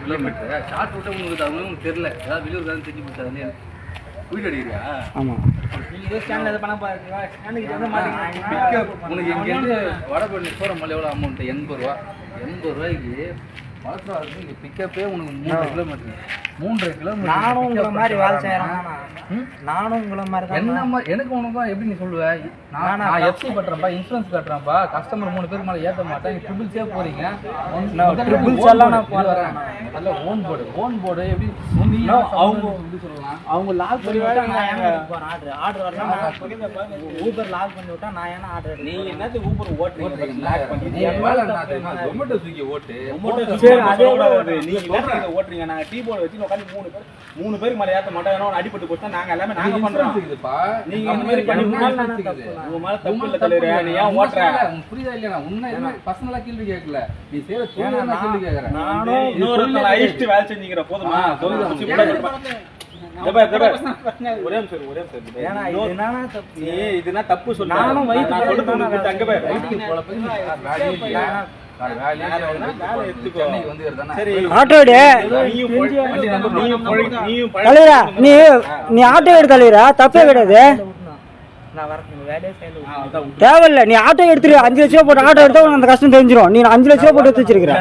Kilometre short விட்ட உங்களுக்கு தெரியல ஏதாவது வெளியூர் தெரிஞ்சு போச்சு வீடு அடிக்கிறியா? ஆமா. உனக்கு இங்கேருந்து வடபழனி போகிற மலை எவ்வளோ அமௌண்ட்? 80 ரூபா. 80 ரூபாய்க்கு வளர்த்துறாரு இங்கே பிக்கப்பே உனக்கு 3 கிலோமீட்டர். 3 கிலோமீட்டர். நானும் உங்களை மாதிரி வேலை செய்கிறேன். நானும் உங்களை மாதிரி தான். என்ன மாதிரி எனக்கு உனக்கு எப்படி நீ சொல்லுவேன்? நான் எஃப்சி கட்டுறேன்ப்பா, இன்சூரன்ஸ் கட்டுறேன்ப்பா, கஸ்டமர் 3 பேருக்கு மேலே ஏற்ற மாட்டேன். நீ ட்ரிபிள்ஸே போகிறீங்க. ட்ரிபிள்ஸ் எல்லாம் நான் போடுறேன். அதில் ஓன் போர்டு எப்படி அவங்க எப்படி சொல்லலாம்? அவங்க லாக் பண்ணி விட்டா நான் ஆர்டர் வரலாம். ஊபர் லாக் பண்ணி விட்டா நான் ஏன்னா ஆர்டர் நீ என்னது ஊபர் ஓட்டுறீங்க லாக் பண்ணி ஜொமேட்டோ ஸ்விக்கி ஓட்டு ஓட்டுறீங்க. நாங்க டீ போர்டு வச்சு உட்காந்து 3 பேருக்கு மேல ஏத்த மாட்டோம். ஏன்னா அடிபட்டு போட்டா நாங்க எல்லாமே நாங்க பண்றோம். நீங்க இந்த மாதிரி பண்ணி உங்க மேல தப்பு இல்ல தலைவரே. நீ ஏன் ஓட்டுற? புரியுதா இல்லையா? உன்ன பர்சனலா கேள்வி கேட்கல. நீ சேர தோணு நான் கேள்வி கேக்குறேன். நானும் இன்னொரு ஐஸ்ட் வேலை செஞ்சீங்கற போதுமா? தப்பு சொல்ல நீ ஆட்டோ எடுத்து தலைவரா தப்பே கிடையாது. தேவையில்ல நீ ஆட்டோ எடுத்துரு. 5 லட்சம் போட்டு ஆட்டோ எடுத்தா அந்த கஷ்டம் தெரிஞ்சிடும். நீ 5 லட்சம் போட்டு எடுத்து வச்சிருக்கிற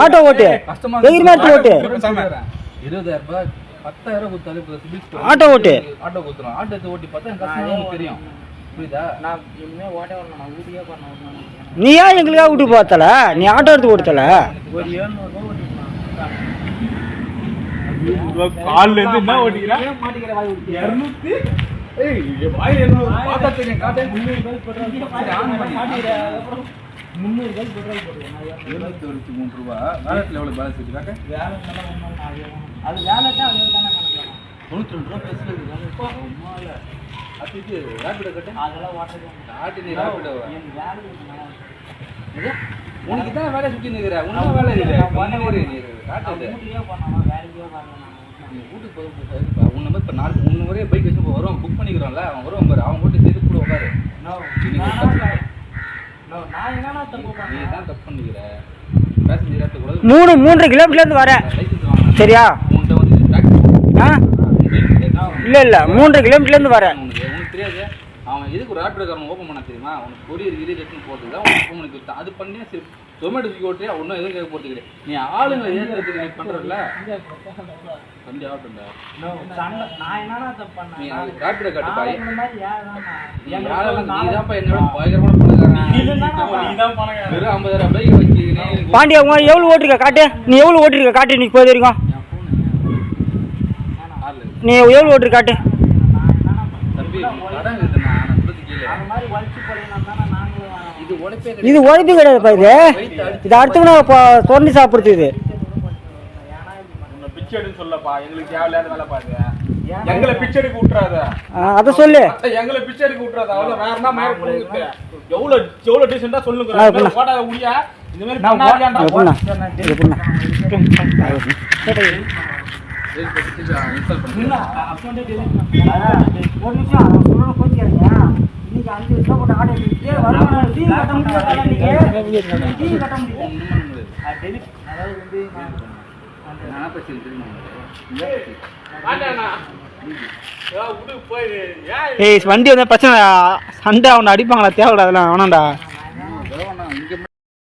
ஆட்டோ ஓட்டு தைரியமா எடுத்து ஓட்டு. 20,000 ரூபாய் 10,000 கொடுத்தாலும் ஆட்டோ ஓட்டு ஆட்டோ கொடுத்துரும். ஆட்டோ எடுத்து ஓட்டி பார்த்தா எனக்கு தெரியும். புரியுதா? நான் இனிமே ஓட்ட வரணும். நான் ஊட்டியே பண்ணணும். நீ ஏன் எங்களுக்காக விட்டு பார்த்தல? நீ ஆட்டோ எடுத்து ஓடுத்தல. ஒரு 700 கால்ல இருந்து என்ன ஓட்டிக்கிறா? மாட்டிக்கிற வாய் ஓட்டி 200 ஏய் வாய் 200 பாத்தா தெரியும். காட்டே 300 ரூபாய் போடுறாங்க. ஆன் பண்ணி மாட்டிக்கிற அப்புறம் 300 ரூபாய் பெட்ரோல் போடுறாங்க. 723 ரூபாய். வேலட்ல எவ்வளவு பேலன்ஸ் இருக்கு காக்க? வேலட்ல அது வேலட்டா அதே தான கணக்கு. 92 ரூபாய் பேசில இருக்கு. அம்மால அத்திட்டு ராபிடோ கட்ட அதெல்லாம் வாட்டர் ஆட்டி நீ ராபிடோ என் வேலை இது உனக்கு தான் வேலை சுத்தி நிக்கிற. உனக்கு வேலை இல்ல. பண்ணவே நீ காட்டது ஊட்டியே பண்ணாம வேலைக்கே வரல. நீ ஊட்டுக்கு போய் உன்ன மாதிரி இப்ப நாளைக்கு 3 முறையே பைக் வச்சு வரோம் புக் பண்ணிக்கிறோம்ல. அவன் வருவான் பாரு. அவன் கூட சேர்த்து கூட உட்காரு. நான் என்னன்னா தப்பு பண்ணேன்? நீ தான் தப்பு பண்ணிக்கிற. பேசஞ்சர் ஏத்த கூட 3 கிலோமீட்டர்ல இருந்து வர சரியா? உன்கிட்ட வந்து டாக்ஸி இல்ல 3 கிலோமீட்டர்ல இருந்து வர. உனக்கு தெரியாது அவன் எதுக்கு ஒரு ராபிடோ காரன் ஓபன் பண்ண தெரியுமா? அவனுக்கு கொரியர் ரிலேஷன் போறது தான் உனக்கு கொடுத்தான். அது பண்ணி ஜொமேட்டோ ஸ்விக்கி ஓட்டியா ஒன்றும் எதுவும் கேட்க போறது கிடையாது. நீ ஆளுங்களை ஏற்றுறதுக்கு நீ பண்றல சண்டே ஆகட்டும்டா. நான் என்னன்னா தப்பு பண்ணேன்? நீ ராபிடோ காட்டு பாய். நீ தான் என்னோட பயங்கரமான பணக்காரன். நீ தான் பணக்காரன். வெறும் 50,000 பைக் வச்சிருக்கீங்க. பாண்டியா எவ்வளவு ஓட்டிருக்க காட்டு. நீ எவ்வளவு ஓட்டிருக்க காட்டு. நீ போய் வரைக்கும் நீ எவ்வளவு ஓட்டு காட்டு. இது உழைப்பே கிடையாதுப்பா. இது அடுத்தவன தோண்டி சாப்பிடுறது. இது பிச்சை எடுன்னு சொல்லப்பா. எங்களுக்கு தேவையில்லாத வேலை பாருங்க. எங்களை பிச்சை எடுக்க விட்டுறாத. அத சொல்லு. எங்களை பிச்சை எடுக்க விட்டுறாத. அவ்வளவு வேறனா மேல போடுங்க. எவ்வளவு டீசென்ட்டா சொல்லுங்க. போடாத முடியா இந்த மாதிரி பண்ணாதடா. இன்னைக்கு 5 லட்சம் போட்டு ஆர்டர் எடுத்து வருமானம் டீ கட்ட முடியாது. டீ கட்ட முடியாது. அதாவது வந்து நான் பேசி ஏய் வண்டி வந்து பிரச்சனை சண்டை அவனை அடிப்பாங்களா? தேவையில்ல அதெல்லாம் வேணாம்டா.